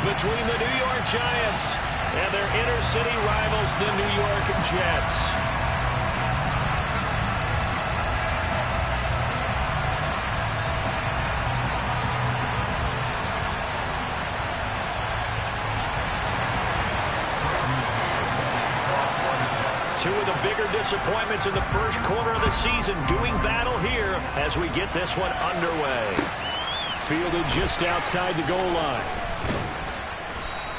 between the New York Giants and their inner city rivals, the New York Jets. Two of the bigger disappointments in the first quarter of the season doing battle here as we get this one underway. Fielded just outside the goal line.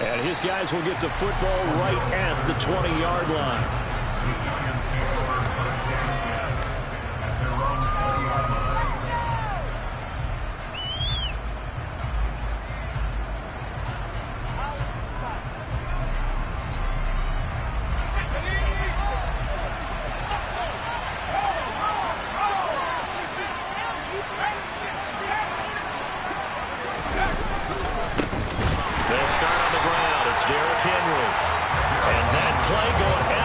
And his guys will get the football right at the 20-yard line.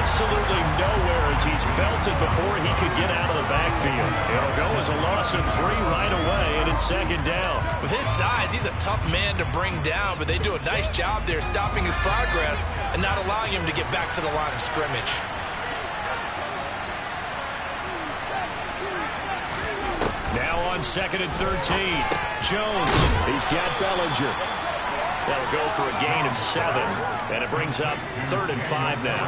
Absolutely nowhere as he's belted before he could get out of the backfield. It'll go as a loss of 3 right away, and it's second down. With his size, he's a tough man to bring down, but they do a nice job there stopping his progress and not allowing him to get back to the line of scrimmage. Now on 2nd and 13. Jones, he's got Bellinger. That'll go for a gain of 7, and it brings up 3rd and 5 now.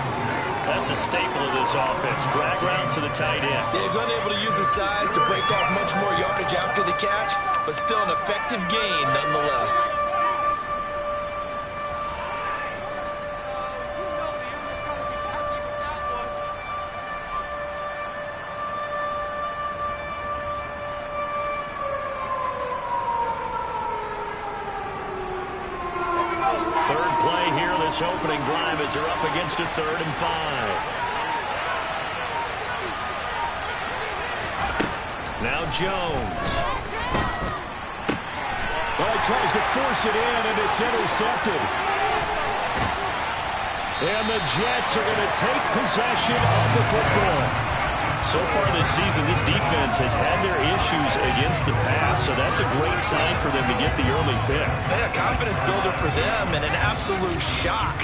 That's a staple of this offense. Drag route to the tight end. Yeah, he's unable to use his size to break off much more yardage after the catch, but still an effective gain nonetheless. This opening drive as they're up against a 3rd and 5. Now Jones. Well, he tries to force it in, and it's intercepted. And the Jets are going to take possession of the football. So far this season, this defense has had their issues against the pass, so that's a great sign for them to get the early pick. Yeah, a confidence builder for them and an absolute shock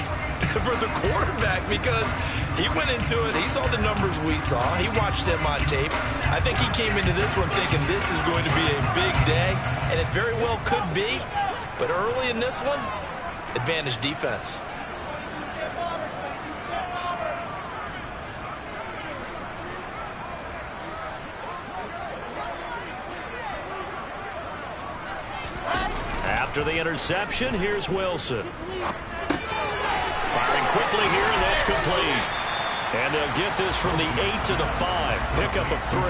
for the quarterback because he went into it. He saw the numbers we saw. He watched them on tape. I think he came into this one thinking this is going to be a big day, and it very well could be. But early in this one, advantage defense. After the interception, here's Wilson. Firing quickly here, and that's complete. And they'll get this from the 8 to the 5. Pickup of 3.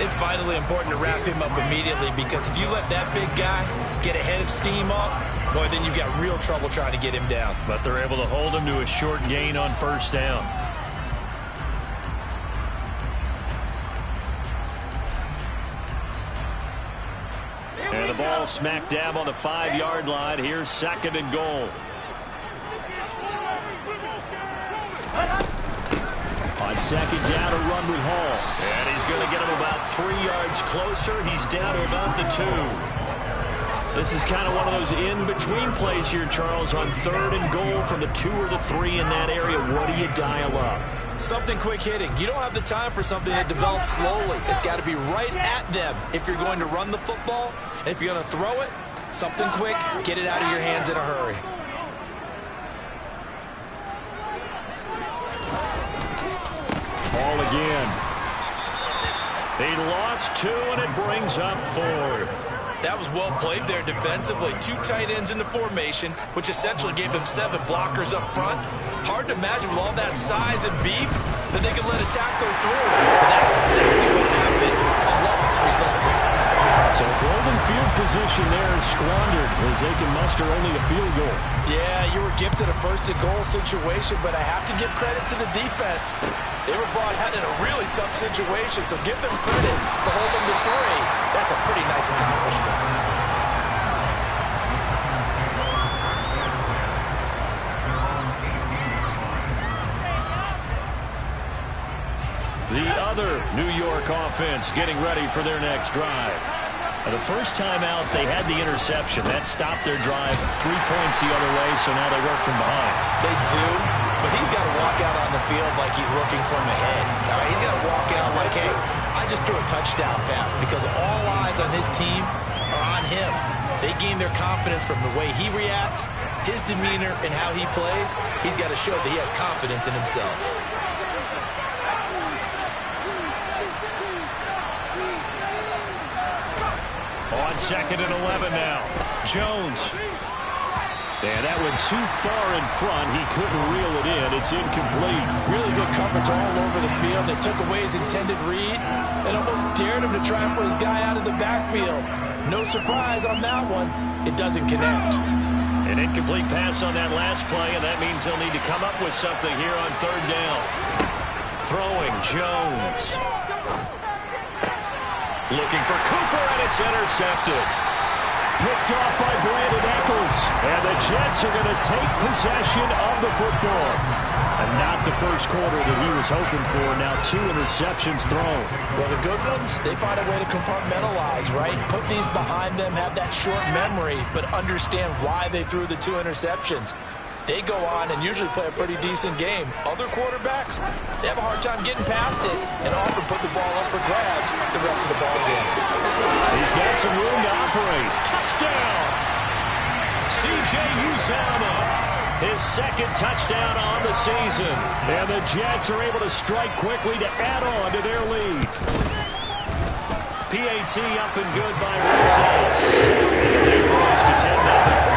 It's vitally important to wrap him up immediately because if you let that big guy get ahead of steam up, boy, then you've got real trouble trying to get him down. But they're able to hold him to a short gain on 1st down. And the ball smack dab on the 5-yard line. Here's 2nd and goal. On 2nd down, a run with Hall. And he's going to get him about 3 yards closer. He's down to about the 2. This is kind of one of those in-between plays here, Charles, on 3rd and goal from the 2 or the 3 in that area. What do you dial up? Something quick hitting. You don't have the time for something that develops slowly. It's got to be right at them if you're going to run the football. And if you're going to throw it, something quick, get it out of your hands in a hurry. Ball again. He lost 2, and it brings up 4th. That was well played there defensively. 2 tight ends in the formation, which essentially gave them 7 blockers up front. Hard to imagine with all that size and beef that they could let a tackler through. But that's exactly what happened. A loss resulted. So golden field position there squandered as they can muster only a field goal. Yeah, you were gifted a 1st and goal situation, but I have to give credit to the defense. They were brought out in a really tough situation, so give them credit for holding to 3. That's a pretty nice accomplishment. The other New York offense getting ready for their next drive. The first time out, they had the interception. That stopped their drive 3 points the other way, so now they work from behind. They do, but he's got to walk out on the field like he's working from ahead. All right, he's got to walk out like, hey, I just threw a touchdown pass, because all eyes on his team are on him. They gain their confidence from the way he reacts, his demeanor, and how he plays. He's got to show that he has confidence in himself. On 2nd and 11 now. Jones. And that went too far in front. He couldn't reel it in. It's incomplete. Really good coverage all over the field. They took away his intended read and almost dared him to try and put his guy out of the backfield. No surprise on that one. It doesn't connect. An incomplete pass on that last play, and that means they'll need to come up with something here on 3rd down. Throwing Jones. Looking for Cooper, and it's intercepted. Picked off by Brandon Echols. And the Jets are going to take possession of the football. And not the first quarter that he was hoping for. Now 2 interceptions thrown. Well, the good ones, they find a way to compartmentalize, right? Put these behind them, have that short memory, but understand why they threw the 2 interceptions. They go on and usually play a pretty decent game. Other quarterbacks, they have a hard time getting past it and often put the ball up for grabs the rest of the ball game. He's got some room to operate. Touchdown! C.J. Uzomah, his 2nd touchdown on the season. And the Jets are able to strike quickly to add on to their lead. PAT up and good by Rosas. And they grows to 10-0.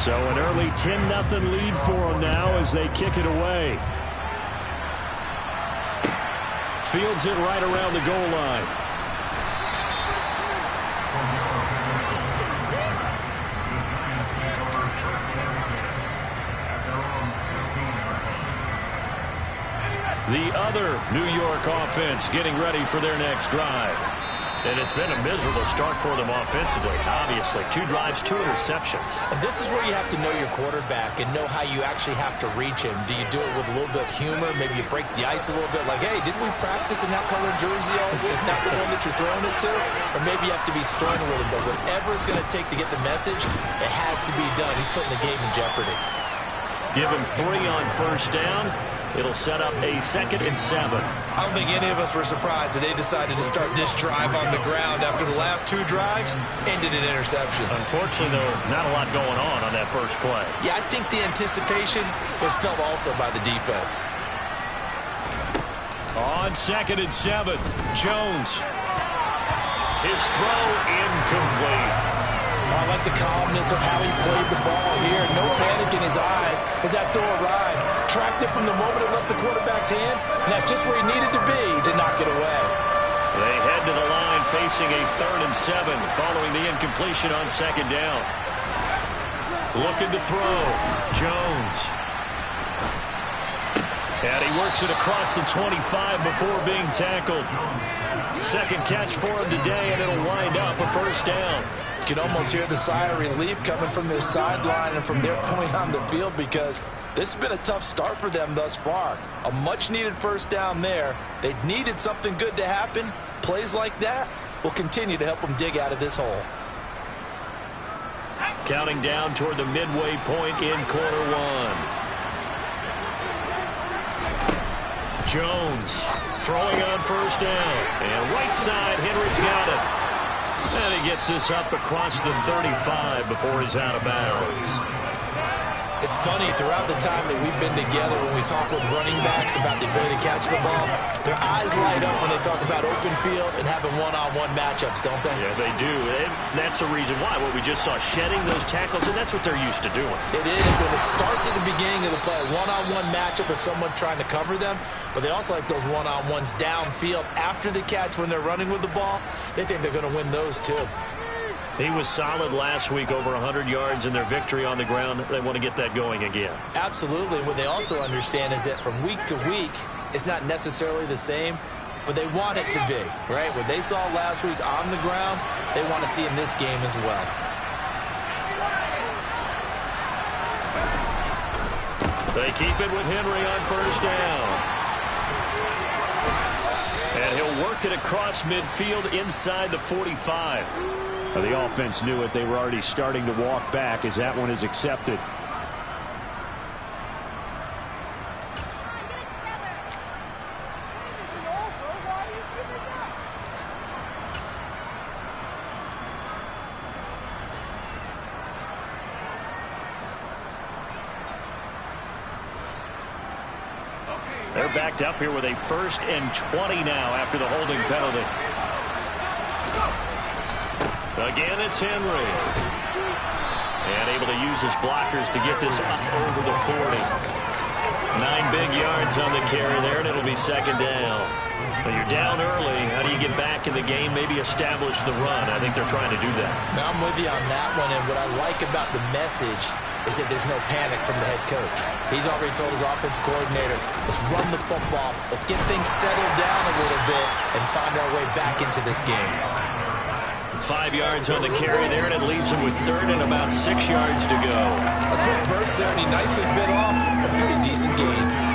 So an early 10-0 lead for them now as they kick it away. Fields it right around the goal line. The other New York offense getting ready for their next drive. And it's been a miserable start for them offensively, obviously. 2 drives, 2 interceptions. And this is where you have to know your quarterback and know how you actually have to reach him. Do you do it with a little bit of humor? Maybe you break the ice a little bit, like, hey, didn't we practice in that color jersey all week, not the one that you're throwing it to? Or maybe you have to be stern with him. But whatever it's going to take to get the message, it has to be done. He's putting the game in jeopardy. Give him 3 on 1st down. It'll set up a 2nd and 7. I don't think any of us were surprised that they decided to start this drive on the ground after the last 2 drives ended in interceptions. Unfortunately, though, not a lot going on that first play. Yeah, I think the anticipation was felt also by the defense. On 2nd and 7, Jones. His throw incomplete. I like the calmness of how he played the ball here. No panic in his eyes as that throw arrived. Tracked it from the moment it left the quarterback's hand, and that's just where he needed to be to knock it away. They head to the line facing a 3rd and 7 following the incompletion on 2nd down. Looking to throw. Jones. And he works it across the 25 before being tackled. 2nd catch for him today, and it'll wind up a 1st down. You can almost hear the sigh of relief coming from their sideline and from their point on the field, because this has been a tough start for them thus far. A much-needed 1st down there. They needed something good to happen. Plays like that will continue to help them dig out of this hole. Counting down toward the midway point in quarter 1. Jones throwing on 1st down. And right side, Henry's got it. And he gets this up across the 35 before he's out of bounds. It's funny, throughout the time that we've been together, when we talk with running backs about the ability to catch the ball, their eyes light up when they talk about open field and having one-on-one matchups, don't they? Yeah, they do. And that's the reason why. What we just saw, shedding those tackles, and that's what they're used to doing. It is, and it starts at the beginning of the play. One-on-one matchup if someone's trying to cover them, but they also like those one-on-ones downfield after the catch when they're running with the ball. They think they're going to win those too. He was solid last week, over 100 yards in their victory on the ground. They want to get that going again. Absolutely. What they also understand is that from week to week, it's not necessarily the same, but they want it to be, right? What they saw last week on the ground, they want to see in this game as well. They keep it with Henry on 1st down. And And he'll work it across midfield inside the 45. Well, the offense knew it. They were already starting to walk back as that one is accepted. They're backed up here with a 1st and 20 now after the holding penalty. Again, it's Henry. And able to use his blockers to get this up over the 40. 9 big yards on the carry there, and it'll be 2nd down. When you're down early, how do you get back in the game, maybe establish the run? I think they're trying to do that. Now I'm with you on that one, and what I like about the message is that there's no panic from the head coach. He's already told his offensive coordinator, let's run the football, let's get things settled down a little bit and find our way back into this game. 5 yards on the carry there, and it leaves him with 3rd and about 6 yards to go. A quick burst there, and he nicely bit off a pretty decent gain.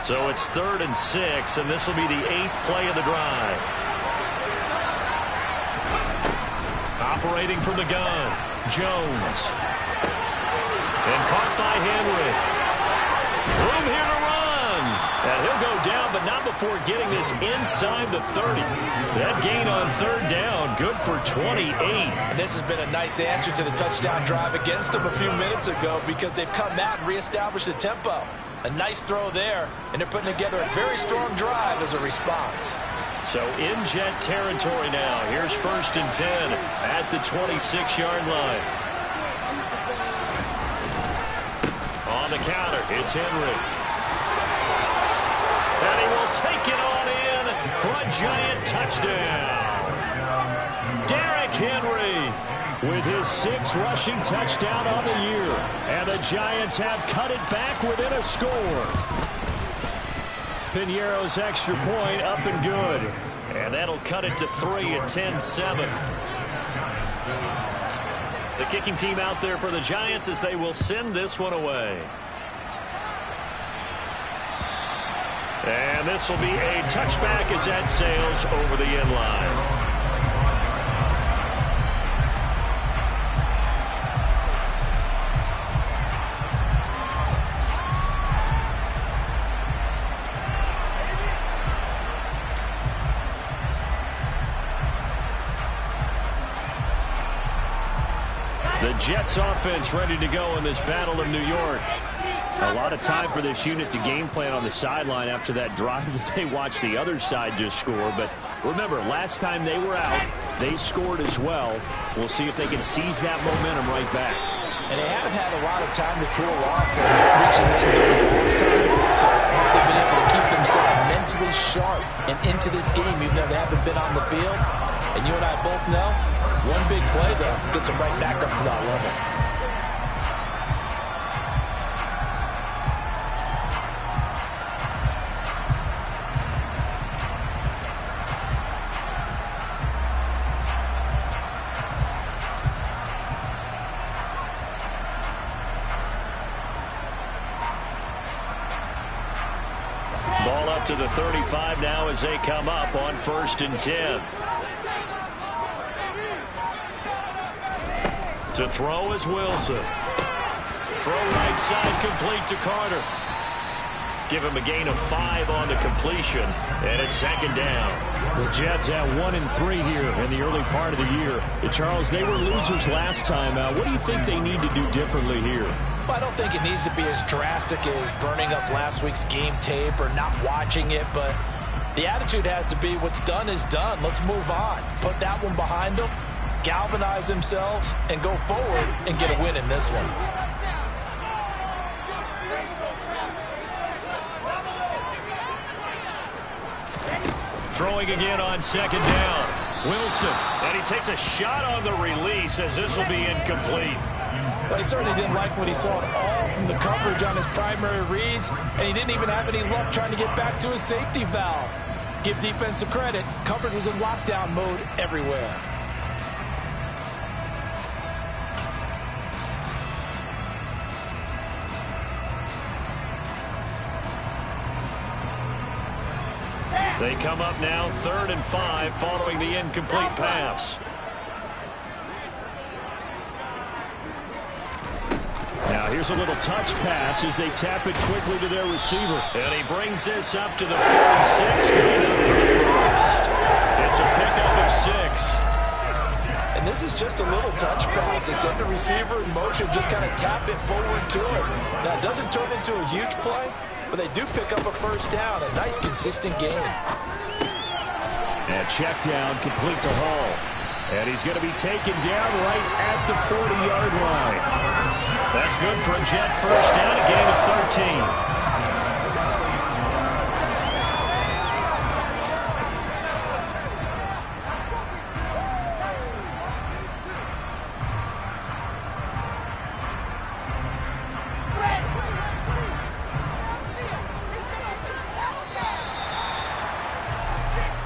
So it's 3rd and 6, and this will be the 8th play of the drive. Operating from the gun, Jones. And caught by Henry. Room here to run. And he'll go down, but not before getting this inside the 30. That gain on 3rd down, good for 28. And this has been a nice answer to the touchdown drive against them a few minutes ago because they've come out and reestablished the tempo. A nice throw there, and they're putting together a very strong drive as a response. So in Jet territory now. Here's 1st and 10 at the 26-yard line. On the counter, it's Henry. And he will take it on in for a giant touchdown. Derrick Henry with his 6th rushing touchdown on the year. And the Giants have cut it back within a score. Piñeiro's extra point up and good. And that'll cut it to 3 at 10-7. The kicking team out there for the Giants as they will send this one away. And this will be a touchback as that sails over the end line. The Jets offense ready to go in this Battle of New York. A lot of time for this unit to game plan on the sideline after that drive that they watched the other side just score. But remember, last time they were out, they scored as well. We'll see if they can seize that momentum right back. And they have had a lot of time to cool off from reaching the end zone last time. So they've been able to keep themselves mentally sharp and into this game, even though they haven't been on the field. And you and I both know, one big play, though, gets them right back up to that level. Ball up to the 35 now as they come up on 1st and 10. To throw is Wilson. Throw right side complete to Carter. Give him a gain of 5 on the completion, and it's 2nd down. The Jets at 1-3 here in the early part of the year. Charles, they were losers last time out. What do you think they need to do differently here? Well, I don't think it needs to be as drastic as burning up last week's game tape or not watching it, but the attitude has to be what's done is done. Let's move on. Put that one behind them, galvanize themselves, and go forward and get a win in this one. Throwing again on 2nd down. Wilson, and he takes a shot on the release as this will be incomplete. Well, he certainly didn't like what he saw at all from the coverage on his primary reads, and he didn't even have any luck trying to get back to his safety valve. Give defense some credit. Coverage was in lockdown mode everywhere. They come up now 3rd and 5 following the incomplete pass. Now here's a little touch pass as they tap it quickly to their receiver. And he brings this up to the 46, going up for the first. It's a pickup of 6. And this is just a little touch pass. They send the receiver in motion, just kind of tap it forward to him. Now, it doesn't turn into a huge play, but they do pick up a first down. A nice, consistent game. And check down, complete to Hall. And he's going to be taken down right at the 40-yard line. That's good for a Jet first down, a gain of 13.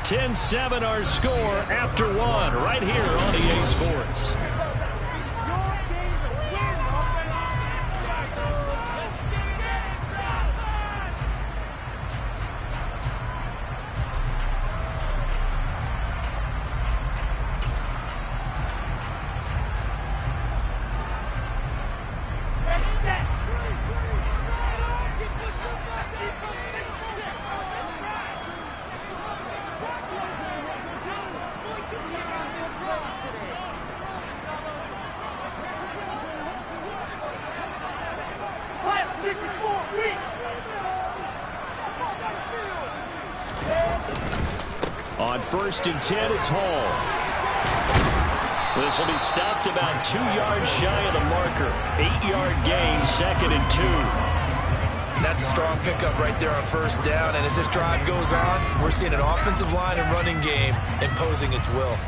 Ten-7 our score after 1 right here on EA Sports. On 1st and 10, it's Hall. This will be stopped about 2 yards shy of the marker. 8-yard gain, 2nd and 2. That's a strong pickup right there on first down. And as this drive goes on, we're seeing an offensive line and running game imposing its will.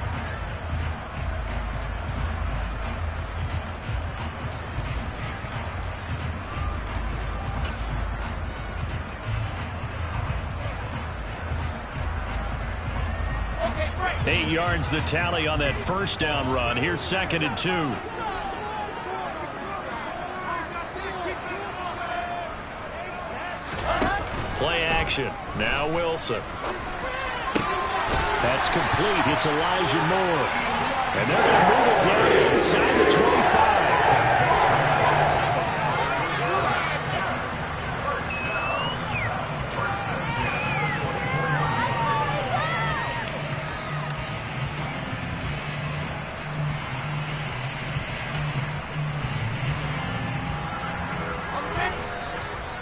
Eight yards the tally on that first down run. Here's 2nd and 2. Play action. Now Wilson. That's complete. It's Elijah Moore. And they're going to move it down inside the 25.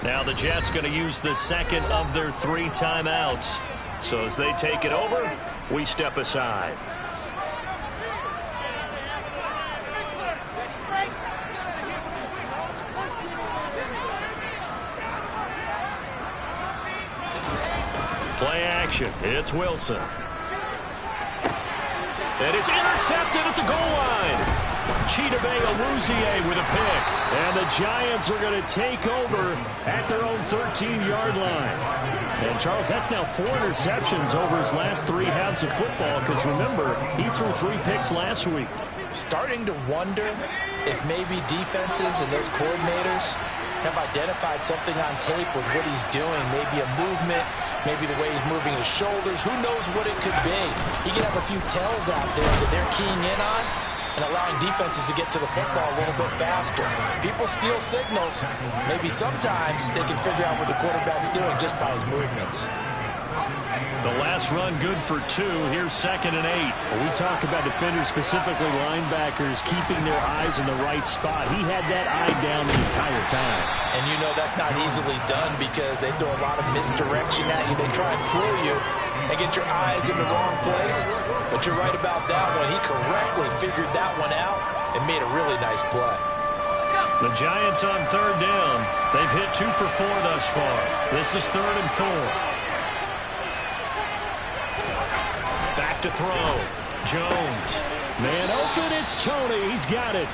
Now the Jets going to use the second of their 3 timeouts. So as they take it over, we step aside. Play action. It's Wilson. And it's intercepted at the goal line. Chidobe Awuzie with a pick. And the Giants are going to take over at their own 13-yard line. And, Charles, that's now 4 interceptions over his last 3 halves of football because, remember, he threw 3 picks last week. Starting to wonder if maybe defenses and those coordinators have identified something on tape with what he's doing. Maybe a movement, maybe the way he's moving his shoulders. Who knows what it could be? He could have a few tells out there that they're keying in on and allowing defenses to get to the football a little bit faster. People steal signals. Maybe sometimes they can figure out what the quarterback's doing just by his movements. The last run good for 2. Here's 2nd and 8. When we talk about defenders, specifically linebackers, keeping their eyes in the right spot. He had that eye down the entire time. And you know that's not easily done because they throw a lot of misdirection at you. They try and fool you and get your eyes in the wrong place. But you're right about that one. He correctly figured that one out and made a really nice play. The Giants on 3rd down. They've hit 2 for 4 thus far. This is 3rd and 4. Back to throw. Jones. Man open, it's Toney. He's got it.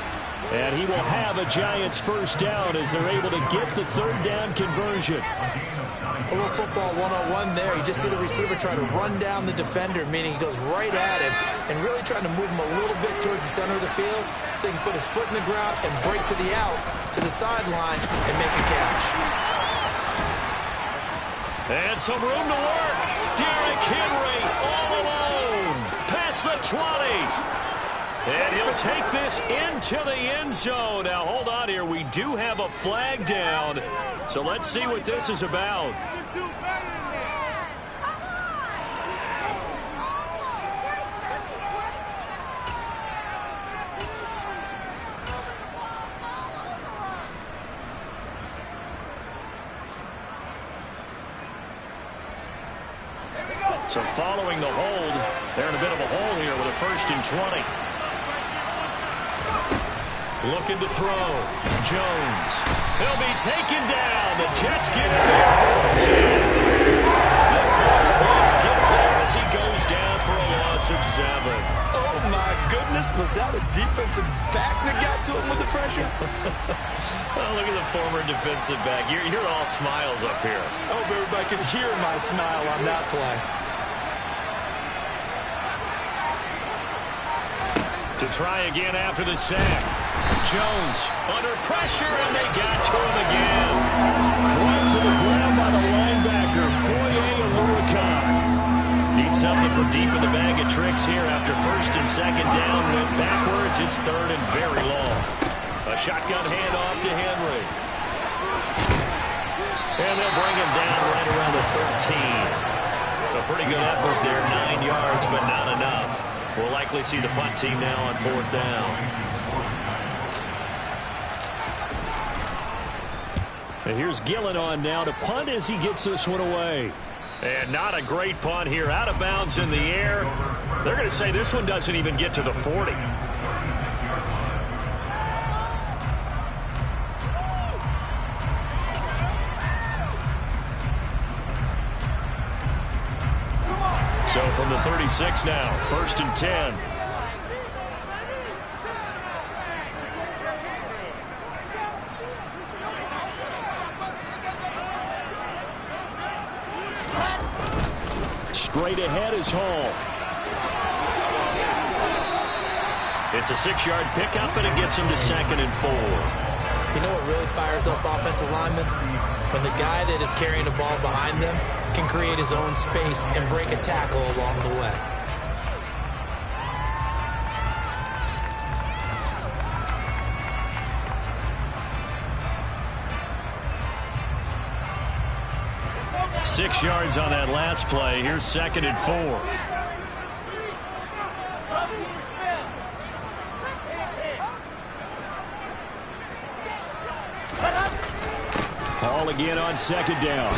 And he will have a Giants first down as they're able to get the third down conversion. A little football 101 there. You just see the receiver try to run down the defender, meaning he goes right at him and really trying to move him a little bit towards the center of the field so he can put his foot in the ground and break to the out, to the sideline, and make a catch. And some room to work. Derrick Henry all alone. Past the 20. And he'll take this into the end zone. Now, hold on here. We do have a flag down. So let's see what this is about. So following the hold, they're in a bit of a hole here with a 1st and 20. Looking to throw. Jones. He'll be taken down. The Jets get it there for a sack. The Blitz gets there as he goes down for a loss of 7. Oh, my goodness. Was that a defensive back that got to him with the pressure? Oh, look at the former defensive back. You're all smiles up here. I hope everybody can hear my smile on that play. To try again after the sack. Jones under pressure, and they got to him again. Right to the ground by the linebacker, Foye Oluokun. Needs something from deep in the bag of tricks here after 1st and 2nd down. Went backwards. It's 3rd and very long. A shotgun handoff to Henry. And they'll bring him down right around the 13. A pretty good effort there, 9 yards, but not enough. We'll likely see the punt team now on 4th down. And here's Gillen on now to punt as he gets this one away. And not a great punt here. Out of bounds in the air. They're going to say this one doesn't even get to the 40. So from the 36 now, 1st and 10. Straight ahead is Hall. It's a 6-yard pickup, and it gets him to 2nd and 4. You know what really fires up offensive linemen? When the guy that is carrying the ball behind them can create his own space and break a tackle along the way. Six yards on that last play. Here's 2nd and 4. Hall again on 2nd down.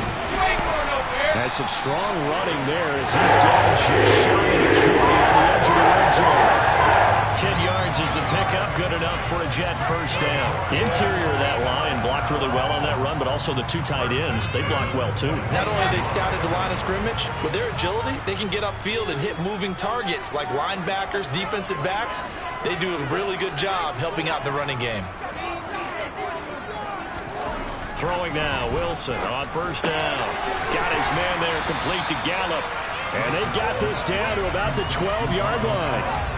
Has some strong running there as he's down just shy of 20 on the edge of the red zone. 10 yards is the pickup, good enough for a Jet first down. Interior of that line blocked really well on that run, but also the 2 tight ends, they blocked well too. Not only have they scouted the line of scrimmage, with their agility, they can get upfield and hit moving targets like linebackers, defensive backs. They do a really good job helping out the running game. Throwing now, Wilson on first down. Got his man there, complete to Gallup. And they've got this down to about the 12-yard line.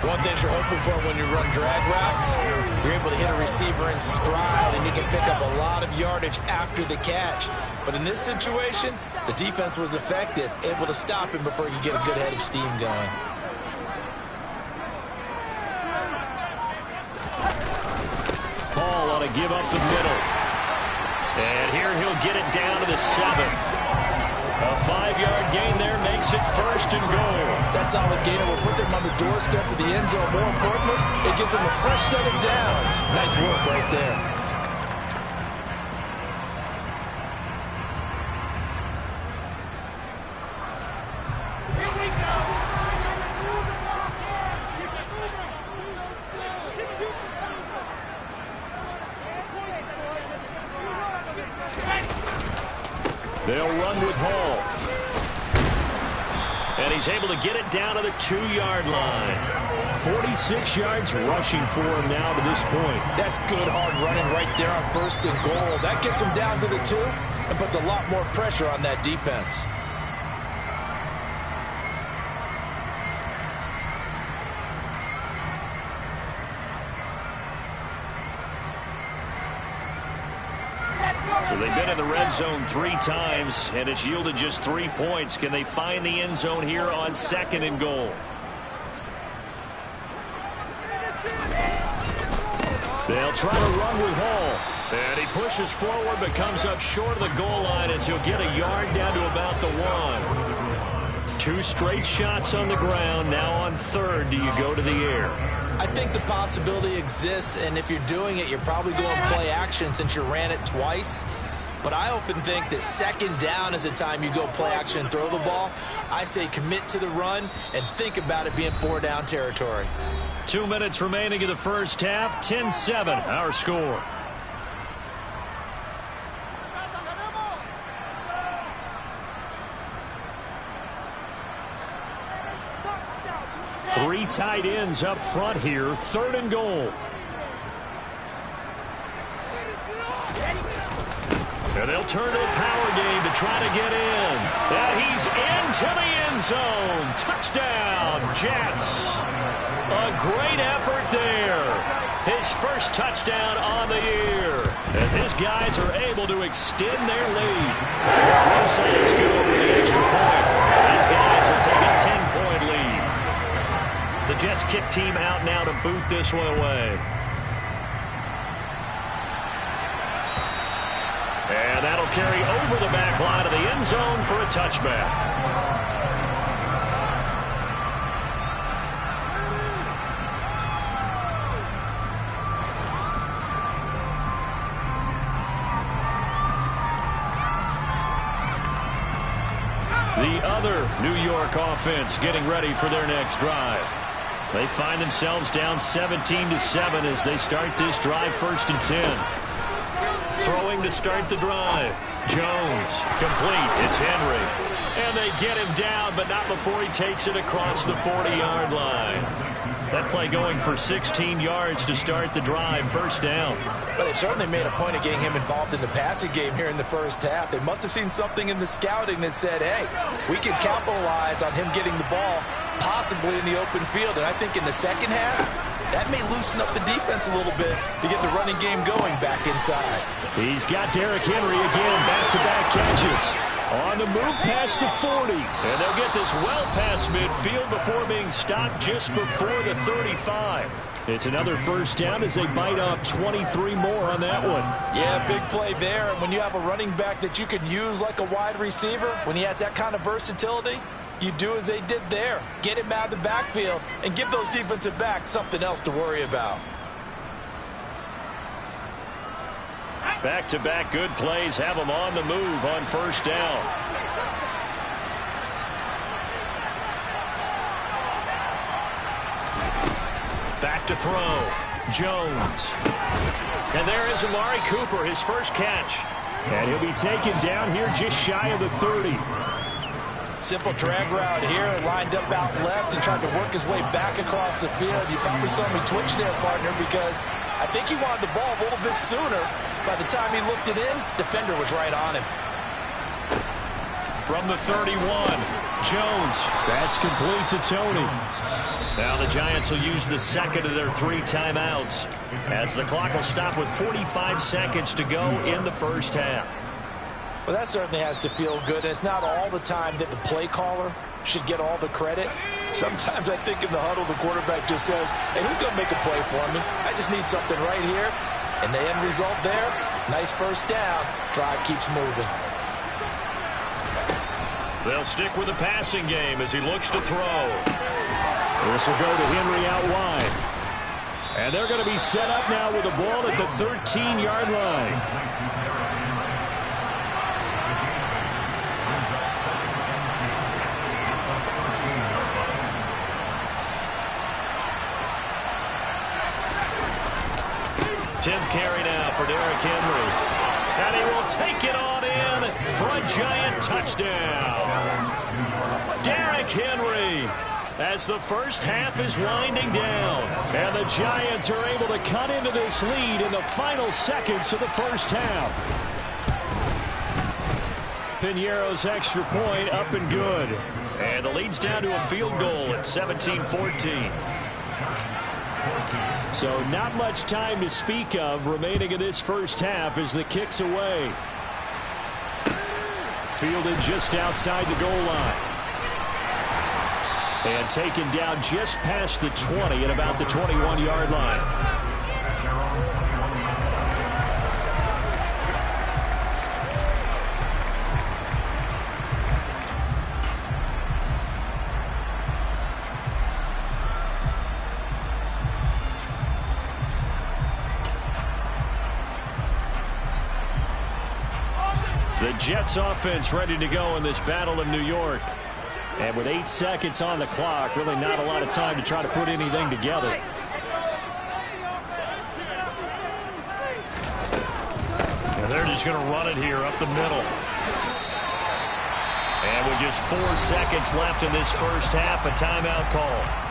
One thing you're hoping for when you run drag routes, you're able to hit a receiver in stride, and you can pick up a lot of yardage after the catch. But in this situation, the defense was effective, able to stop him before he could get a good head of steam going. Hall ought to give up the middle. And here he'll get it down to the 7. A 5-yard gain there makes it 1st and goal. That solid gainer will put them on the doorstep of the end zone. More importantly, it gives them a fresh set of downs. Nice work right there. They'll run with Hall. And he's able to get it down to the 2-yard line. 46 yards rushing for him now to this point. That's good hard running right there on 1st and goal. That gets him down to the 2 and puts a lot more pressure on that defense. So they've been in the red zone 3 times, and it's yielded just 3 points. Can they find the end zone here on 2nd and goal? They'll try to run with Hall. And he pushes forward but comes up short of the goal line as he'll get a yard down to about the 1. 2 straight shots on the ground. Now on 3rd, do you go to the air? I think the possibility exists, and if you're doing it, you're probably going play action since you ran it twice. But I often think that 2nd down is the time you go play action and throw the ball. I say commit to the run and think about it being 4-down territory. 2 minutes remaining in the first half. 10-7, our score. Three tight ends up front here. 3rd and goal. And they'll turn to a power game to try to get in. And he's into the end zone. Touchdown, Jets. A great effort there. His first touchdown on the year as his guys are able to extend their lead. No sides go over the extra point. These guys will take a 10-point lead. The Jets kick team out now to boot this one away. And that'll carry over the back line of the end zone for a touchback. The other New York offense getting ready for their next drive. They find themselves down 17-7 as they start this drive 1st and 10. Throwing to start the drive. Jones, complete. It's Henry. And they get him down, but not before he takes it across the 40-yard line. That play going for 16 yards to start the drive. 1st down. But they certainly made a point of getting him involved in the passing game here in the first half. They must have seen something in the scouting that said, hey, we can capitalize on him getting the ball, possibly in the open field. And I think in the second half, that may loosen up the defense a little bit to get the running game going back inside. He's got Derrick Henry again, back-to-back catches. On the move past the 40. And they'll get this well past midfield before being stopped just before the 35. It's another 1st down as they bite off 23 more on that one. Yeah, big play there. And when you have a running back that you can use like a wide receiver, when he has that kind of versatility, you do as they did there. Get him out of the backfield and give those defensive backs something else to worry about. Back-to-back good plays have them on the move on 1st down. Back to throw. Jones. And there is Amari Cooper, his first catch. And he'll be taken down here just shy of the 30. Simple drag route here, lined up out left and tried to work his way back across the field. You probably saw me twitch there, partner, because I think he wanted the ball a little bit sooner. By the time he looked it in, defender was right on him. From the 31, Jones. That's complete to Tony. Now the Giants will use the 2nd of their 3 timeouts as the clock will stop with 45 seconds to go in the first half. Well, that certainly has to feel good. It's not all the time that the play caller should get all the credit. Sometimes I think in the huddle, the quarterback just says, hey, who's going to make a play for me? I just need something right here. And the end result there, nice 1st down. Drive keeps moving. They'll stick with the passing game as he looks to throw. This will go to Henry out wide. And they're going to be set up now with the ball at the 13-yard line. Tenth carry now for Derrick Henry. And he will take it on in for a Giant touchdown. Derrick Derrick Henry, as the first half is winding down. And the Giants are able to cut into this lead in the final seconds of the first half. Piñeiro's extra point up and good. And the lead's down to a field goal at 17-14. So not much time to speak of remaining in this first half as the kick's away. Fielded just outside the goal line. And taken down just past the 20 at about the 21-yard line. The Jets offense ready to go in this battle of New York. And with 8 seconds on the clock, really not a lot of time to try to put anything together. And they're just going to run it here up the middle. And with just 4 seconds left in this first half, a timeout call.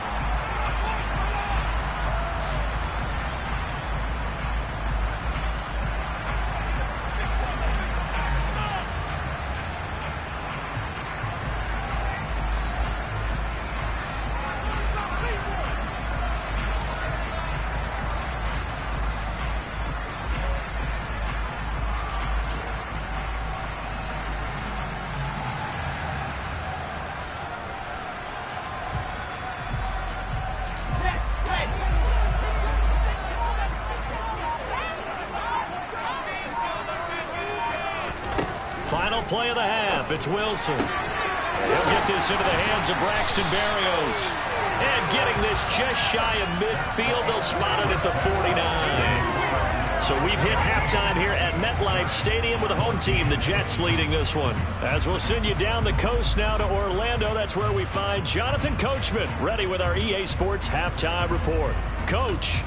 Final play of the half. It's Wilson. He'll get this into the hands of Braxton Berrios. And getting this just shy of midfield. They'll spot it at the 49. So we've hit halftime here at MetLife Stadium with the home team, the Jets, leading this one. As we'll send you down the coast now to Orlando, that's where we find Jonathan Coachman, ready with our EA Sports halftime report. Coach.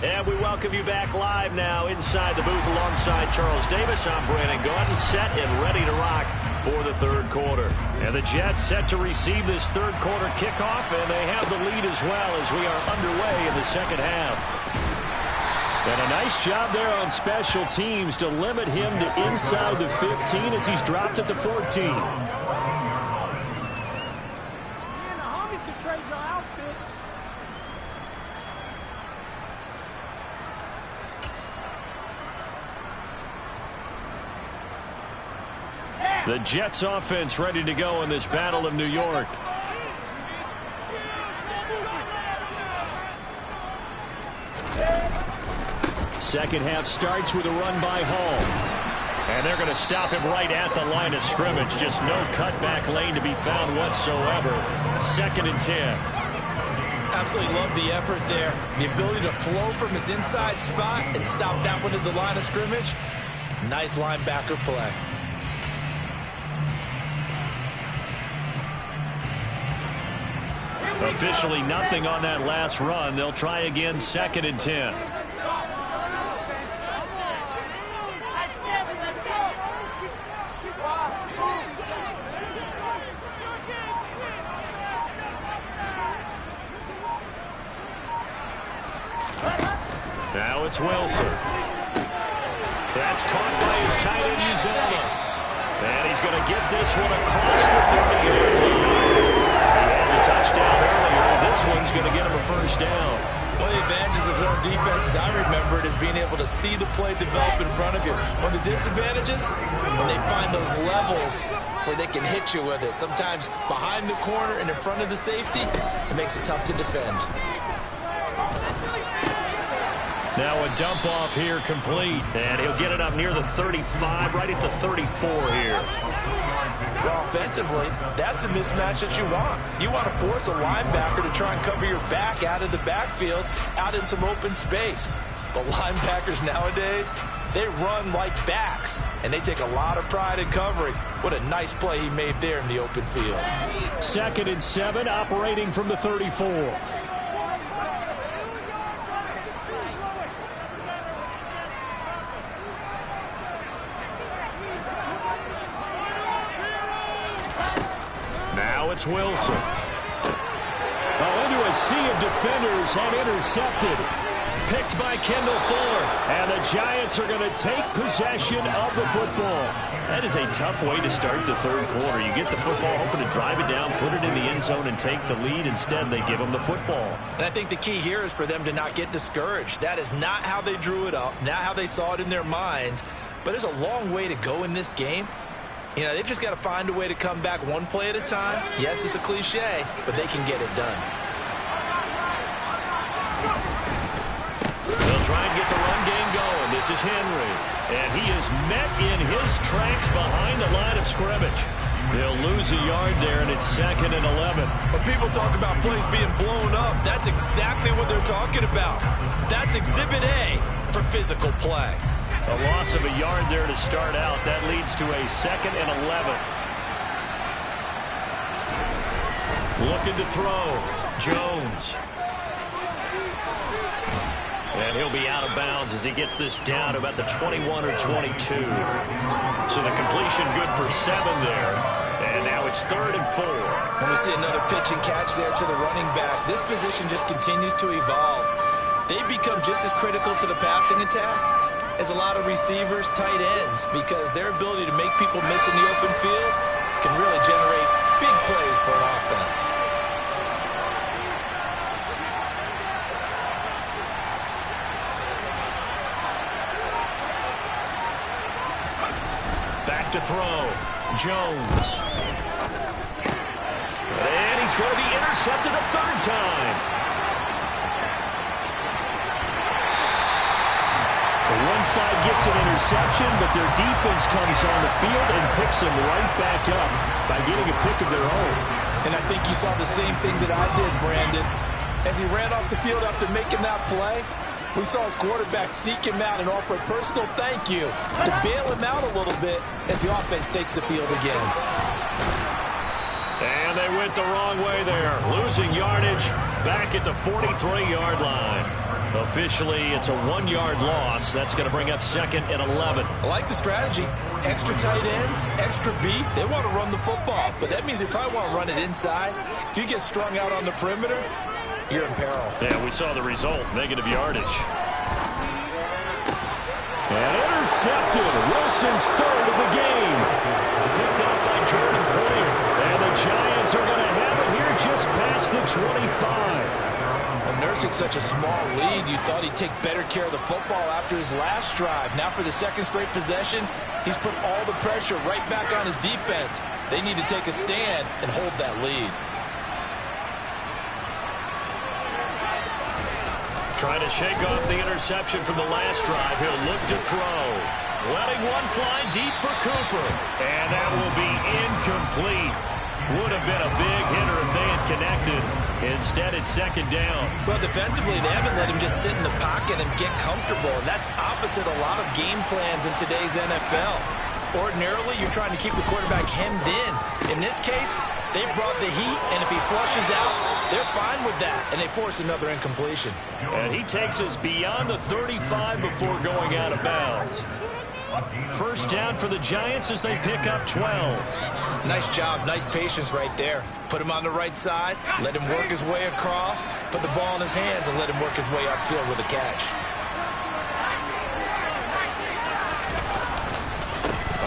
And we welcome you back live now inside the booth alongside Charles Davis. I'm Brandon Gaudin, set and ready to rock for the third quarter. And the Jets set to receive this third quarter kickoff, and they have the lead as well as we are underway in the second half. And a nice job there on special teams to limit him to inside the 15 as he's dropped at the 14. The Jets offense ready to go in this battle of New York. Second half starts with a run by Hall. And they're going to stop him right at the line of scrimmage. Just no cutback lane to be found whatsoever. 2nd and 10. Absolutely love the effort there. The ability to flow from his inside spot and stop that one at the line of scrimmage. Nice linebacker play. Officially nothing on that last run. They'll try again, 2nd and 10. Now it's Wilson. That's caught by his tight end, Uzomah. And he's going to get this one across the 30-yard line. The touchdown earlier. This one's going to get him a first down. One of the advantages of zone defense, as I remember it, is being able to see the play develop in front of you. One of the disadvantages, when they find those levels where they can hit you with it. Sometimes behind the corner and in front of the safety, it makes it tough to defend. Now a dump off here complete. And he'll get it up near the 35, right at the 34 here. Well, offensively, that's the mismatch that you want. You want to force a linebacker to try and cover your back out of the backfield, out in some open space. But linebackers nowadays, they run like backs, and they take a lot of pride in covering. What a nice play he made there in the open field. 2nd and 7, operating from the 34. it's Wilson. Into a sea of defenders and intercepted. Picked by Kendall Fuller. And the Giants are going to take possession of the football. That is a tough way to start the third quarter. You get the football, hoping to drive it down, put it in the end zone, and take the lead. Instead, they give them the football. And I think the key here is for them to not get discouraged. That is not how they drew it up, not how they saw it in their minds. But there's a long way to go in this game. You know, they've just got to find a way to come back one play at a time. Yes, it's a cliche, but they can get it done. They'll try and get the run game going. This is Henry. And he is met in his tracks behind the line of scrimmage. They'll lose a yard there, and it's 2nd and 11. When people talk about plays being blown up, that's exactly what they're talking about. That's Exhibit A for physical play. A loss of a yard there to start out. That leads to a 2nd and 11. Looking to throw. Jones. And he'll be out of bounds as he gets this down to about the 21 or 22. So the completion good for 7 there. And now it's 3rd and 4. And we see another pitch and catch there to the running back. This position just continues to evolve. They become just as critical to the passing attack as a lot of receivers, tight ends, because their ability to make people miss in the open field can really generate big plays for an offense. Back to throw. Jones. And he's going to be intercepted a 3rd time. One side gets an interception, but their defense comes on the field and picks them right back up by getting a pick of their own. And I think you saw the same thing that I did, Brandon. As he ran off the field after making that play, we saw his quarterback seek him out and offer a personal thank you to bail him out a little bit as the offense takes the field again. And they went the wrong way there, losing yardage back at the 43-yard line. Officially, it's a 1-yard loss. That's going to bring up 2nd and 11. I like the strategy. Extra tight ends, extra beef. They want to run the football, but that means they probably want to run it inside. If you get strung out on the perimeter, you're in peril. Yeah, we saw the result, negative yardage. And intercepted. Wilson's 3rd of the game. Picked up by Jordan Poyer. And the Giants are going to have it here just past the 25. Nursing such a small lead, you thought he'd take better care of the football after his last drive. Now for the 2nd straight possession, he's put all the pressure right back on his defense. They need to take a stand and hold that lead. Trying to shake off the interception from the last drive. He'll look to throw. Letting one fly deep for Cooper. And that will be incomplete. Would have been a big hitter if they had connected. Instead, it's 2nd down. Well, defensively, they haven't let him just sit in the pocket and get comfortable. And that's opposite a lot of game plans in today's NFL. Ordinarily, you're trying to keep the quarterback hemmed in. In this case, they brought the heat, and if he flushes out, they're fine with that, and they force another incompletion. And he takes us beyond the 35 before going out of bounds. 1st down for the Giants as they pick up 12. Nice job, nice patience right there. Put him on the right side, let him work his way across, put the ball in his hands, and let him work his way upfield with a catch.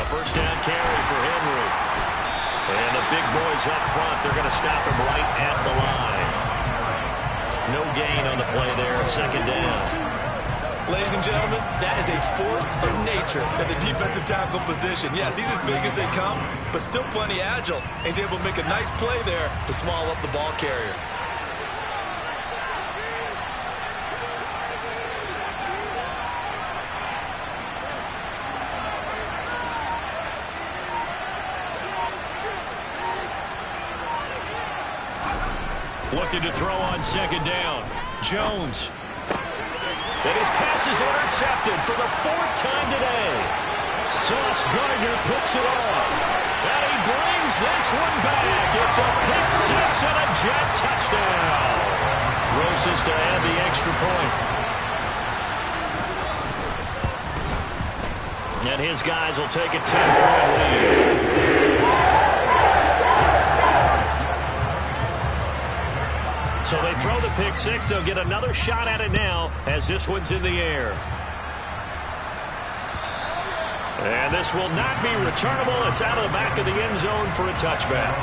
A 1st down carry for Henry. And the big boys up front, they're going to stop him right at the line. No gain on the play there, 2nd down. Ladies and gentlemen, that is a force of nature at the defensive tackle position. Yes, he's as big as they come, but still plenty agile. He's able to make a nice play there to small up the ball carrier. Looking to throw on 2nd down. Jones. And his pass is intercepted for the 4th time today. Sauce Gardner picks it off. And he brings this one back. It's a pick 6 and a Jet touchdown. Roses to add the extra point. And his guys will take a 10-point lead. So they throw the pick six. They'll get another shot at it now as this one's in the air. And this will not be returnable. It's out of the back of the end zone for a touchback.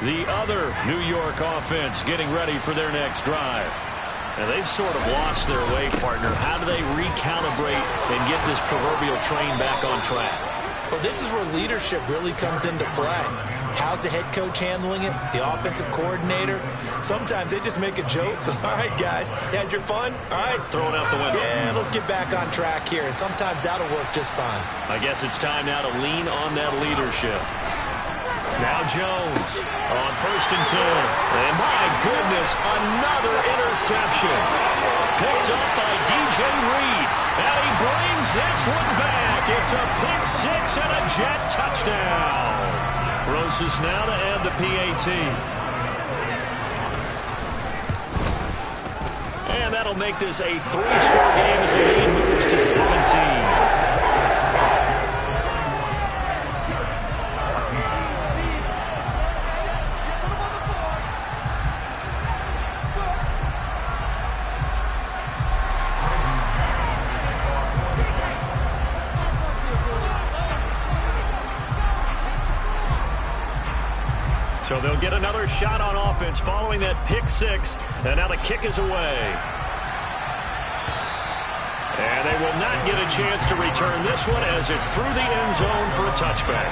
The other New York offense getting ready for their next drive. And they've sort of lost their way, partner. How do they recalibrate and get this proverbial train back on track? Well, this is where leadership really comes into play. How's the head coach handling it? The offensive coordinator? Sometimes they just make a joke. All right, guys, you had your fun? All right. Throw it out the window. Yeah, let's get back on track here. And sometimes that'll work just fine. I guess it's time now to lean on that leadership. Now Jones on 1st and 10. And my goodness, another interception. Picked up by DJ Reed. And he brings this one back. It's a pick six and a Jet touchdown. Rosas now to add the PAT. And that'll make this a 3-score game as the lead moves to 17. So they'll get another shot on offense following that pick six. And now the kick is away. And they will not get a chance to return this one as it's through the end zone for a touchback.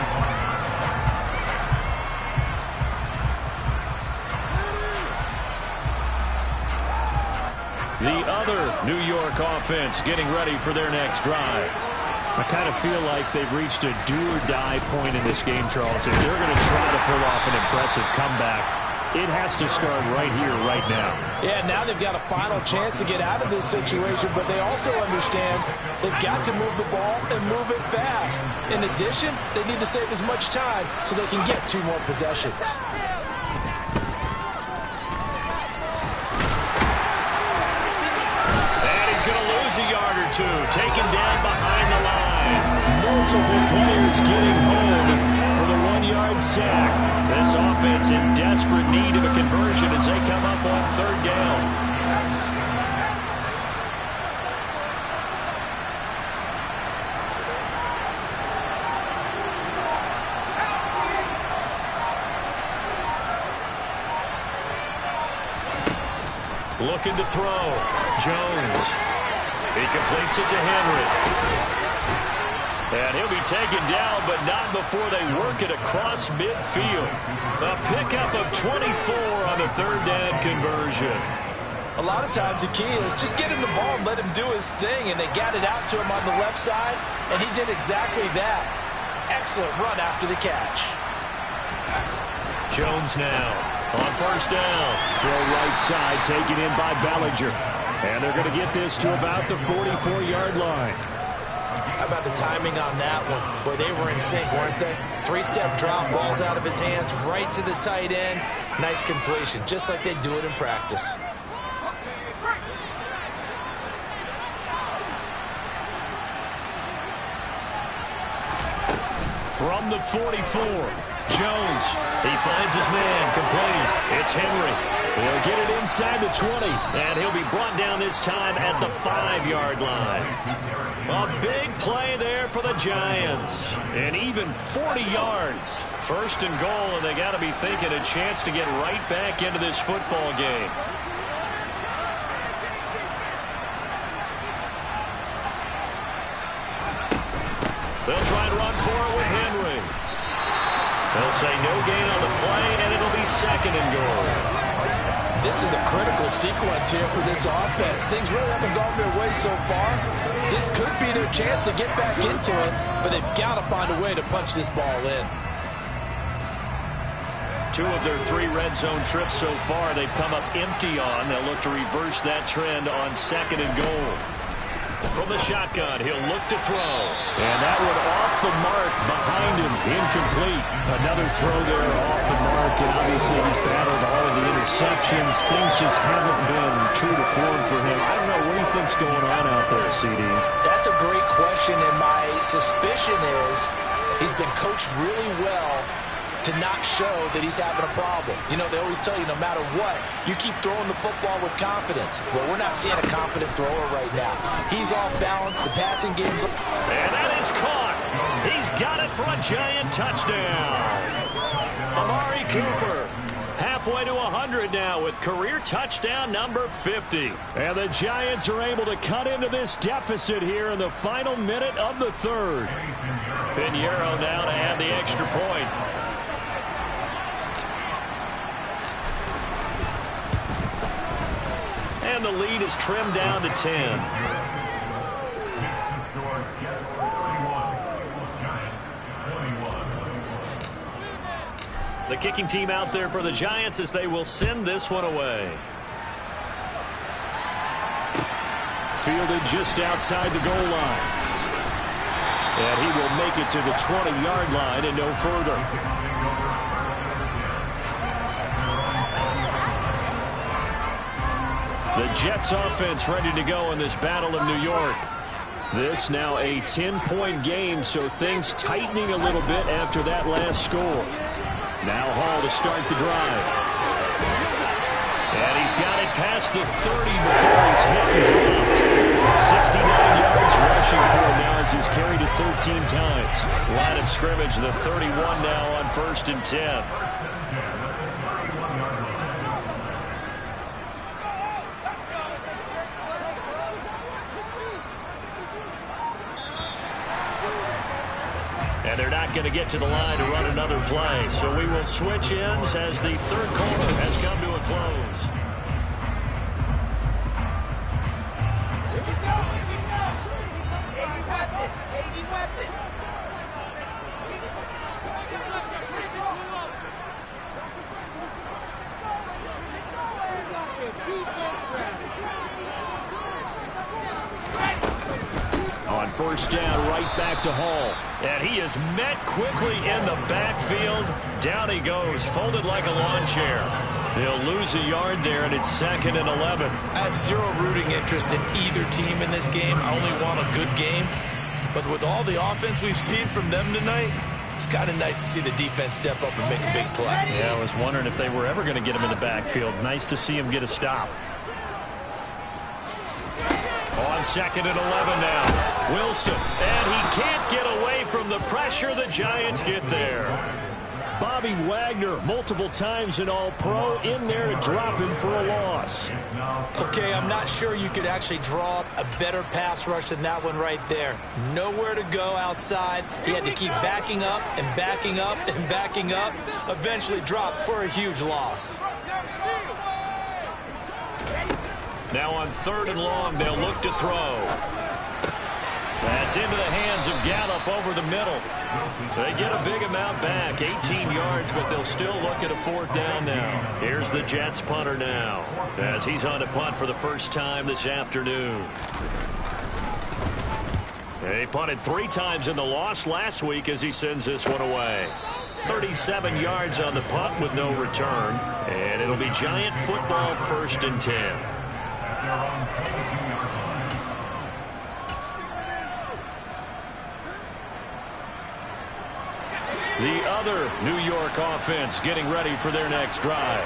The other New York offense getting ready for their next drive. I kind of feel like they've reached a do-or-die point in this game, Charles. If they're going to try to pull off an impressive comeback, it has to start right here, right now. Yeah, now they've got a final chance to get out of this situation, but they also understand they've got to move the ball and move it fast. In addition, they need to save as much time so they can get 2 more possessions. A yard or two, taken down behind the line. Multiple players getting home for the 1-yard sack. This offense in desperate need of a conversion as they come up on 3rd down. Looking to throw. Jones. He completes it to Henry. And he'll be taken down, but not before they work it across midfield. A pickup of 24 on the 3rd down conversion. A lot of times the key is just get him the ball and let him do his thing, and they got it out to him on the left side, and he did exactly that. Excellent run after the catch. Jones now on 1st down. Throw right side, taken in by Bellinger. And they're going to get this to about the 44-yard line. How about the timing on that one? Boy, they were in sync, weren't they? 3-step drop, balls out of his hands, right to the tight end. Nice completion, just like they do it in practice. From the 44, Jones. He finds his man, complete. It's Henry. He'll get it inside the 20, and he'll be brought down this time at the 5-yard line. A big play there for the Giants. And even 40 yards. 1st and goal, and they got to be thinking a chance to get right back into this football game. They'll try and run for it with Henry. They'll say no gain on the play, and it'll be 2nd and goal. This is a critical sequence here for this offense. Things really haven't gone their way so far. This could be their chance to get back into it, but they've got to find a way to punch this ball in. 2 of their 3 red zone trips so far they've come up empty on. They'll look to reverse that trend on 2nd and goal. From the shotgun, he'll look to throw. And that one off the mark behind him. Incomplete. Another throw there off the mark. And obviously he's battled all of the interceptions. Things just haven't been true to form for him. I don't know what he thinks going on out there, CD. That's a great question, and my suspicion is he's been coached really well to not show that he's having a problem. You know, they always tell you no matter what, you keep throwing the football with confidence. Well, we're not seeing a confident thrower right now. He's off balance. The passing game's... And that is caught. He's got it for a Giant touchdown. Amari Cooper halfway to 100 now with career touchdown number 50. And the Giants are able to cut into this deficit here in the final minute of the third. Pinheiro now to add the extra point. And the lead is trimmed down to 10. The kicking team out there for the Giants as they will send this one away. Fielded just outside the goal line. And he will make it to the 20-yard line and no further. The Jets offense ready to go in this battle of New York. This now a 10-point game, so things tightening a little bit after that last score. Now Hall to start the drive. And he's got it past the 30 before he's hit and dropped. 69 yards rushing for him now as he's carried it 13 times. Line of scrimmage, the 31 now on 1st and 10. And they're not going to get to the line to run another play. So we will switch ends as the third quarter has come to a close. On first down, right back to Hall. And he is met quickly in the backfield. Down he goes, folded like a lawn chair. They'll lose a yard there, and it's 2nd and 11. I have zero rooting interest in either team in this game. I only want a good game. But with all the offense we've seen from them tonight, it's kind of nice to see the defense step up and make a big play. Yeah, I was wondering if they were ever going to get him in the backfield. Nice to see him get a stop. On 2nd and 11 now. Wilson. And he can't get away from the pressure. The Giants get there. Bobby Wagner, multiple times an All-Pro, in there to drop him for a loss. Okay, I'm not sure you could actually draw up a better pass rush than that one right there. Nowhere to go outside. He had to keep backing up and backing up and backing up. Eventually dropped for a huge loss. Now on 3rd and long, they'll look to throw. That's into the hands of Gallup over the middle. They get a big amount back, 18 yards, but they'll still look at a 4th down now. Here's the Jets punter now, as he's on to punt for the first time this afternoon. They punted 3 times in the loss last week as he sends this one away. 37 yards on the punt with no return, and it'll be Giant football 1st and 10. The other New York offense getting ready for their next drive.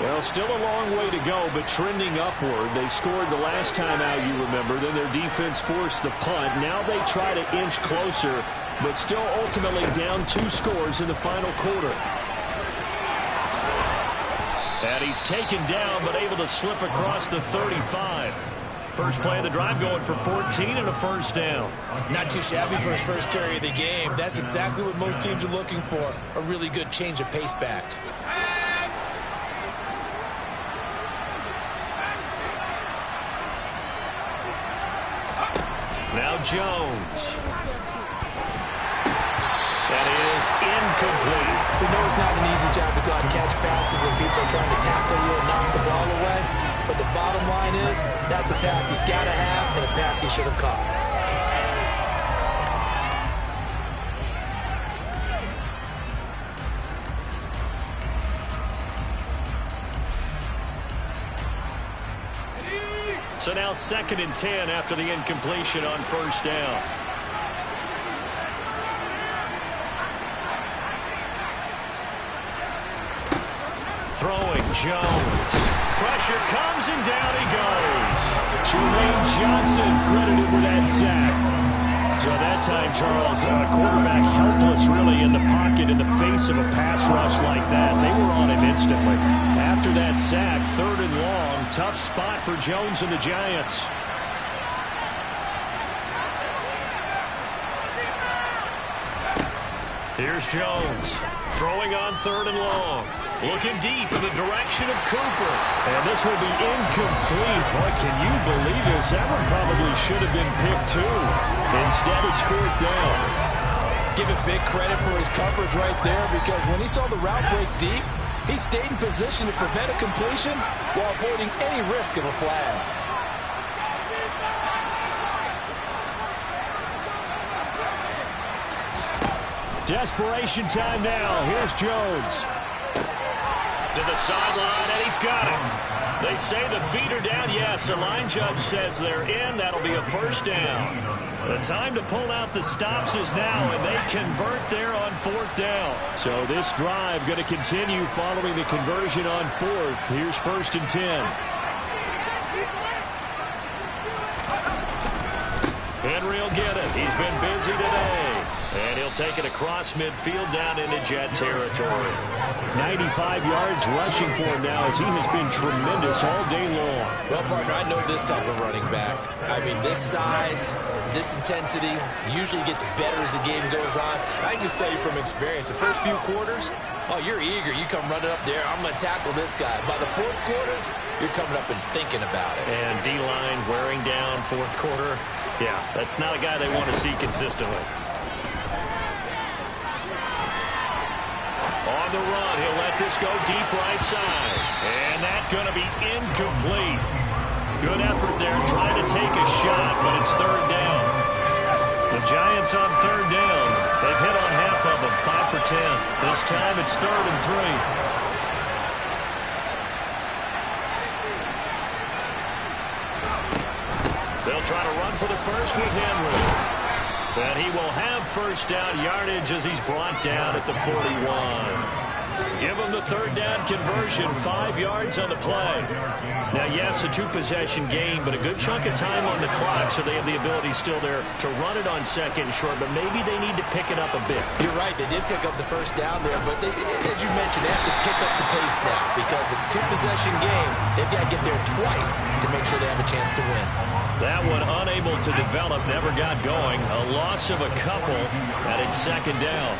Well, still a long way to go, but trending upward. They scored the last time out, you remember. Then their defense forced the punt. Now they try to inch closer, but still ultimately down 2 scores in the final quarter. And he's taken down, but able to slip across the 35. First play of the drive going for 14 and a first down. Not too shabby for his first carry of the game. That's exactly what most teams are looking for. A really good change of pace back. Now Jones. That is incomplete. We know it's not an easy job to go out and catch passes when people are trying to tackle you and knock the ball away. But the bottom line is that's a pass he's got to have and a pass he should have caught. So now 2nd and 10 after the incompletion on first down. Throwing Jones. Pressure comes and down he goes. Jermaine Johnson credited with that sack. So that time, Charles, quarterback helpless really in the pocket in the face of a pass rush like that. They were on him instantly. After that sack, 3rd and long, tough spot for Jones and the Giants. Here's Jones, throwing on 3rd and long. Looking deep in the direction of Cooper. And this will be incomplete. Boy, can you believe this? That one probably should have been picked too. Instead, it's 4th down. Give him big credit for his coverage right there, because when he saw the route break deep, he stayed in position to prevent a completion while avoiding any risk of a flag. Desperation time now. Here's Jones. To the sideline, and he's got it. They say the feet are down. Yes, the line judge says they're in. That'll be a 1st down. The time to pull out the stops is now, and they convert there on 4th down. So this drive going to continue following the conversion on 4th. Here's 1st and 10. Henry will get it. He's been busy today. And he'll take it across midfield down into Jet territory. 95 yards rushing for him now as he has been tremendous all day long. Well, partner, I know this type of running back. I mean, this size, this intensity usually gets better as the game goes on. I can just tell you from experience, the first few quarters, oh, you're eager. You come running up there, I'm going to tackle this guy. By the 4th quarter, you're coming up and thinking about it. And D-line wearing down 4th quarter. Yeah, that's not a guy they want to see consistently. On the run, he'll let this go deep right side. And that's going to be incomplete. Good effort there trying to take a shot, but it's 3rd down. The Giants on 3rd down. They've hit on half of them, 5 for 10. This time it's 3rd and 3. They'll try to run for the first with Henry. And he will have 1st down yardage as he's brought down at the 41. Give him the 3rd down conversion, 5 yards on the play. Now, yes, a 2-possession game, but a good chunk of time on the clock, so they have the ability still there to run it on 2nd and short, but maybe they need to pick it up a bit. You're right, they did pick up the 1st down there, but they, as you mentioned, they have to pick up the pace now because it's a 2-possession game. They've got to get there twice to make sure they have a chance to win. That one unable to develop, never got going. A loss of a couple, and it's 2nd down.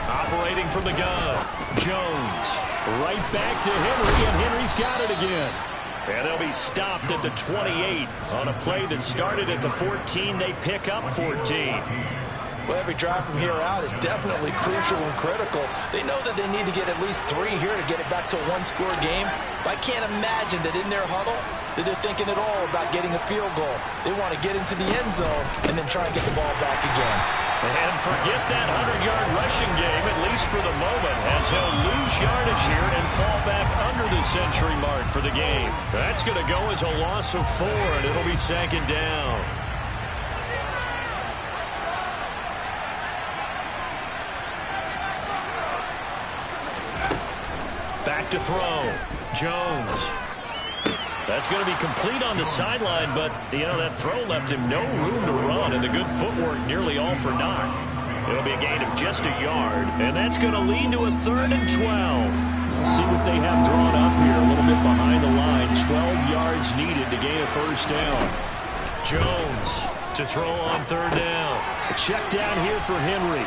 Operating from the gun, Jones. Right back to Henry, and Henry's got it again. And they'll be stopped at the 28 on a play that started at the 14. They pick up 14. Well, every drive from here out is definitely crucial and critical. They know that they need to get at least 3 here to get it back to a 1-score game. But I can't imagine that in their huddle that they're thinking at all about getting a field goal. They want to get into the end zone and then try and get the ball back again. And forget that 100-yard rushing game, at least for the moment, as he'll lose yardage here and fall back under the century mark for the game. That's going to go as a loss of 4, and it'll be 2nd down. Back to throw. Jones. That's going to be complete on the sideline, but, you know, that throw left him no room to run, and the good footwork nearly all for naught. It'll be a gain of just a yard, and that's going to lead to a 3rd and 12. Let's see what they have drawn up here, a little bit behind the line. 12 yards needed to gain a 1st down. Jones to throw on 3rd down. A check down here for Henry.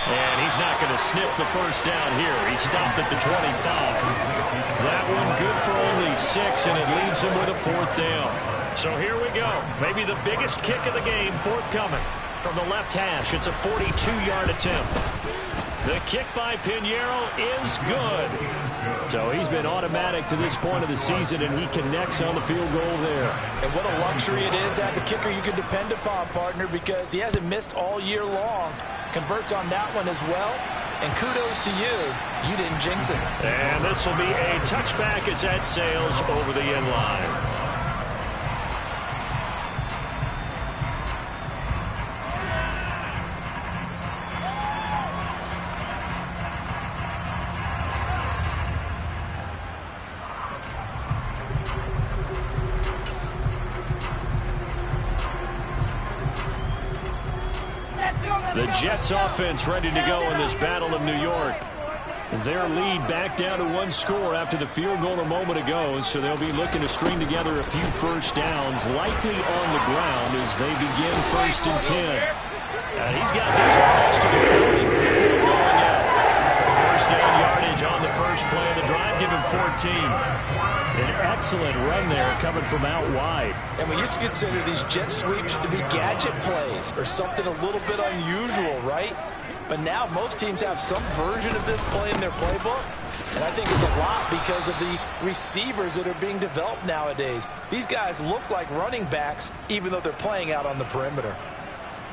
And he's not going to sniff the 1st down here. He stopped at the 25. That one good for only 6, and it leaves him with a 4th down. So here we go. Maybe the biggest kick of the game forthcoming. From the left hash, it's a 42-yard attempt. The kick by Piñeiro is good. So he's been automatic to this point of the season, and he connects on the field goal there. And what a luxury it is to have a kicker you can depend upon, partner, because he hasn't missed all year long. Converts on that one as well. And kudos to you. You didn't jinx it. And this will be a touchback as that sails over the end line. The Jets offense ready to go in this Battle of New York. Their lead back down to 1 score after the field goal a moment ago, so they'll be looking to string together a few first downs, likely on the ground as they begin 1st and 10. And he's got this across to the 40 before going out. First down yardage on the first play of the drive, give him 14. An excellent run there coming from out wide. And we used to consider these jet sweeps to be gadget plays or something a little bit unusual, right? But now most teams have some version of this play in their playbook. And I think it's a lot because of the receivers that are being developed nowadays. These guys look like running backs even though they're playing out on the perimeter.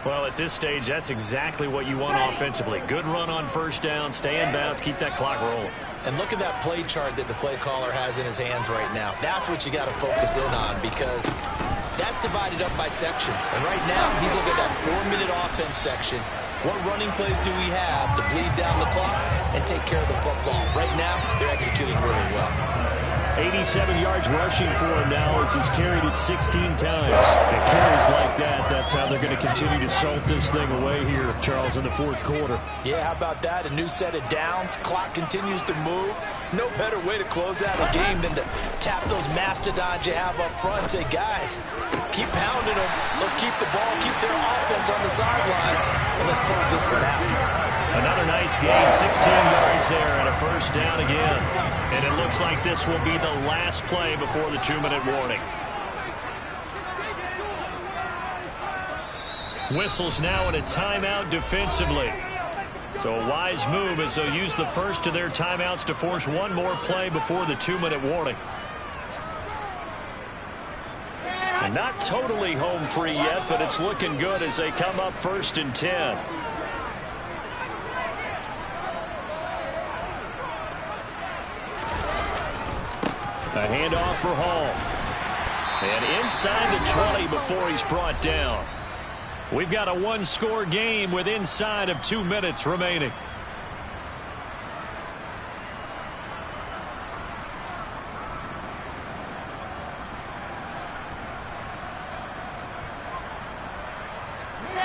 Well, at this stage, that's exactly what you want offensively. Good run on first down, stay in bounds, keep that clock rolling. And look at that play chart that the play caller has in his hands right now. That's what you got to focus in on because that's divided up by sections. And right now, he's looking at that 4-minute offense section. What running plays do we have to bleed down the clock and take care of the football? Right now, they're executing really well. 87 yards rushing for him now as he's carried it 16 times. And carries like that, that's how they're going to continue to salt this thing away here, Charles, in the 4th quarter. Yeah, how about that? A new set of downs. Clock continues to move. No better way to close out a game than to tap those mastodons you have up front and say, guys, keep pounding them. Let's keep the ball, keep their offense on the sidelines, and let's close this one out. Another nice gain, 16 yards there, and a first down again. And it looks like this will be the last play before the 2-minute warning. Whistles now in a timeout defensively. So a wise move as they'll use the first of their timeouts to force one more play before the 2-minute warning. And not totally home free yet, but it's looking good as they come up 1st and 10. A handoff for Hall. And inside the 20 before he's brought down. We've got a 1-score game with inside of 2 minutes remaining.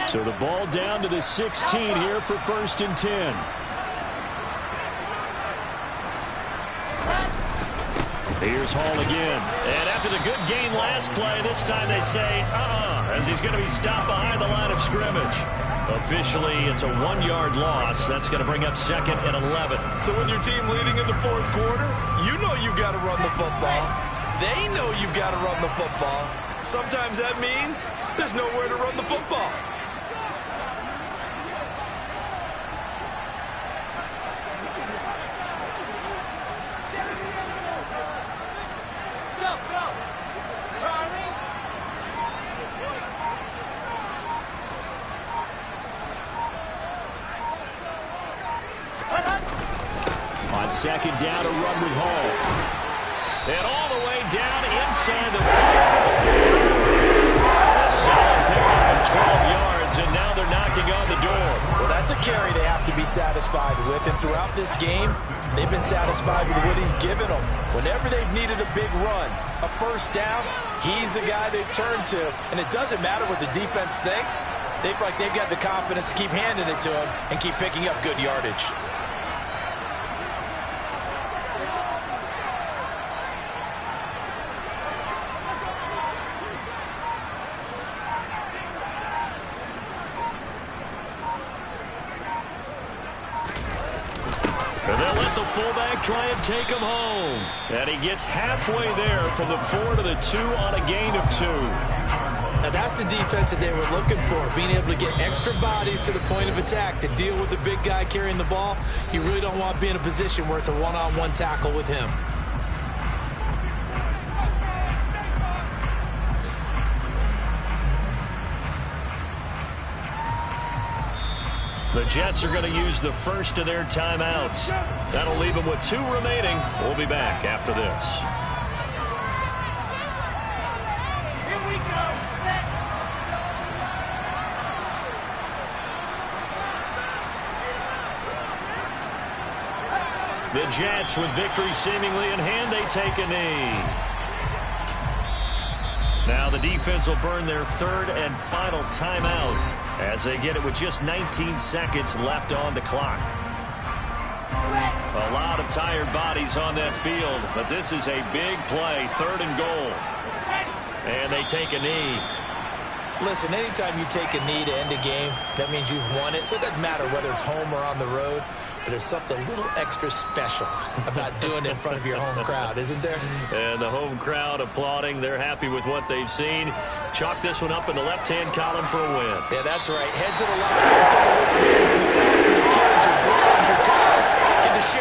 So the ball down to the 16 here for 1st and 10. Here's Hall again. And after the good game last play, this time they say, as he's going to be stopped behind the line of scrimmage. Officially, it's a 1-yard loss. That's going to bring up 2nd and 11. So when your team leading in the 4th quarter, you know you've got to run the football. They know you've got to run the football. Sometimes that means there's nowhere to run the football. On 2nd down, a run with Hall. And all the way down inside the 5. A solid pickup of 12 yards, and now they're knocking on the door. Well, that's a carry they have to be satisfied with, and throughout this game, they've been satisfied with what he's given them. Whenever they've needed a big run, a first down, he's the guy they've turned to. And it doesn't matter what the defense thinks. They feel like they've got the confidence to keep handing it to him and keep picking up good yardage. Fullback try and take him home. And he gets halfway there from the 4 to the 2 on a gain of 2. Now, that's the defense that they were looking for, being able to get extra bodies to the point of attack to deal with the big guy carrying the ball. You really don't want to be in a position where it's a one-on-one tackle with him. The Jets are going to use the first of their timeouts. That'll leave them with 2 remaining. We'll be back after this. Here we go. Set. The Jets, with victory seemingly in hand, they take a knee. Now the defense will burn their 3rd and final timeout as they get it with just 19 seconds left on the clock. A lot of tired bodies on that field, but this is a big play, 3rd and goal. And they take a knee. Listen, anytime you take a knee to end a game, that means you've won it. So it doesn't matter whether it's home or on the road, but there's something a little extra special about doing it in front of your home crowd, isn't there? And the home crowd applauding. They're happy with what they've seen. Chalk this one up in the left-hand column for a win. Yeah, that's right. Head to the left. Put the wristbands in the crowd for your kids, your gloves, your towels. Get to share